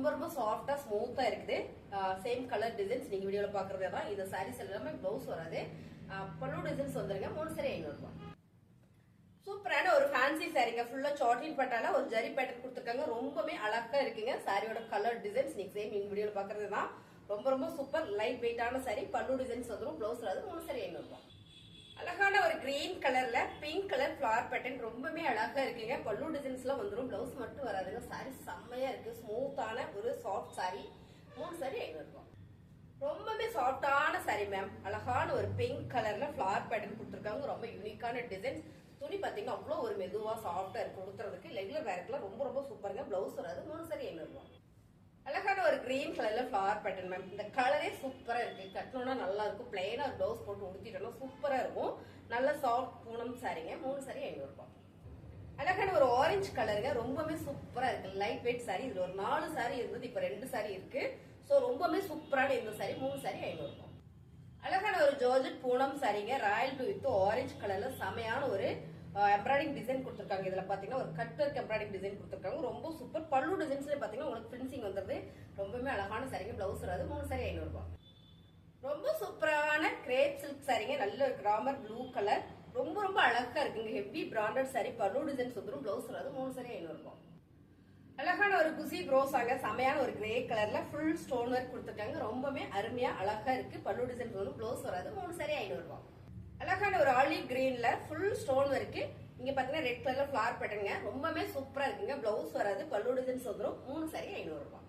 ரொம்ப ரொம்ப சாஃப்டா ஸ்மூத்தா இருக்குது. சேம் கலர் டிசைன்ஸ் நீங்க வீடியோல பாக்குறதே தான். இந்த சாரீஸ் எல்லாமே பிளவுஸ் வராது. பல்லு டிசைன்ஸ் வந்துருங்க. 3 saree 500 ரூபாய். சூப்பரான ஒரு ஃபேன்சி சாரீங்க. ஃபுல்லா சாட்லின் பட்டால ஒரு ஜரி பேட்டர்ன் கொடுத்துருக்காங்க. ரொம்பவே அழகா இருக்குங்க. சாரியோட கலர் டிசைன்ஸ் நீங்க சேம் இந்த வீடியோல பாக்குறது தான். ரொம்ப ரொம்ப சூப்பர் லைட் வெயிட்டான சாரி. பல்லு டிசைன்ஸ் வந்துரும். பிளவுஸ் வராது. 3 saree 500 ரூபாய். அழகான ஒரு கிரீன் கலர்ல பிங்க் கலர் ஃபிளவர் பேட்டர்ன் ரொம்பவே அழகா இருக்குங்க. பல்லு டிசைன்ஸ்லாம் வந்துரும். பிளவுஸ் மட்டும் வராதுங்க. சாரி செம்மையா இருக்கு. ஸ்மூத்தான ஒரு சாஃப்ட் சாரி. 3 saree 500 ரூபாய். ரொம்பவே சாஃப்டான சாரி மேம். அழகான ஒரு பிங்க் கலர்ல ஃபிளவர் பேட்டர்ன் கொடுத்துருக்காங்க. ரொம்ப யூனிக்கான டிசைன். துணி பாத்தீங்கன்னா அவ்வளவு ஒரு மெதுவா சாஃப்டா இருக்கு. கொடுத்துறதுக்கு ரெகுலர் வேர்க்குலாம் ரொம்ப ரொம்ப சூப்பருங்க. பிளவுஸ் வராது. 3 saree 500 ரூபாய். அழகான ஒரு கிரீன் கலர்ல ஃபிளவர் பேட்டர்ன் மேம். இந்த கலரே சூப்பரா இருக்கு. கட்டணும்னா நல்லா இருக்கும். பிளைனா பிளவுஸ் போட்டு உடுத்திட்டோம்னா சூப்பரா இருக்கும். நல்ல சாஃப்ட் பூனம் சாரிங்க. 3 saree 500 ரூபாய். அழகான ஒரு ஆரஞ்சு கலருங்க. ரொம்பவே சூப்பரா இருக்கு. Light weight sorry. இதுல ஒரு 4 saree இருந்தது. இப்ப 2 saree இருக்கு. சோ ரொம்பவே சூப்பரான இந்த சாரி. 3 saree 500 ரூபாய். அழகான ஒரு ஜார்ஜெட் பூனம் சாரிங்க. ராயல் ப்ளூ வித் ஆரஞ்சு கலர்ல செமையான ஒரு எம்ப்ராய்டிங் டிசைன் கொடுத்துருக்காங்க. இதுல பாத்தீங்கன்னா ஒரு கட் ஒர்க் எம்ப்ராய்டிங் டிசைன் கொடுத்துருக்காங்க. ரொம்ப சூப்பர். பல்லு டிசைன்ஸ்ல பாத்தீங்கன்னா உங்களுக்கு பிரின்சிங் வந்துருது. ரொம்பவே அழகான சாரிங்க. பிளவுஸ் வராது. 3 saree 500 ரூபாய். ரொம்ப சூப்பரான கிரேப் சில்க் சாரிங்க. நல்ல கிராமர் ப்ளூ கலர். ரொம்ப ரொம்ப அழகா இருக்குங்க. Heavy branded sorry. பல்லு டிசைன்ஸ் வந்துரும். பிளவுஸ் வராது. 3 saree 500 ரூபாய். அழகான ஒரு குசி ப்ரோஸாங்க. செமையான ஒரு கிரே கலர்ல ஃபுல் ஸ்டோன் ஒர்க் கொடுத்துருக்காங்க. ரொம்பவே அருமையா அழகா இருக்கு. பல்லு டிசைன்ஸ் வந்து பிளவுஸ் வராது. 3 saree 500 ரூபாய். அழகான ஒரு ஆலிவ் கிரீன்ல ஃபுல் ஸ்டோன் இருக்கு. இங்க பாத்தீங்கன்னா ரெட் கலர்ல ஃபிளவர் பேட்டர்ங்க. ரொம்பவே சூப்பரா இருக்குங்க. பிளவுஸ் வராது. பல்லு டிசைன்ஸ் வந்துரும். 3 saree 500 ரூபாய்.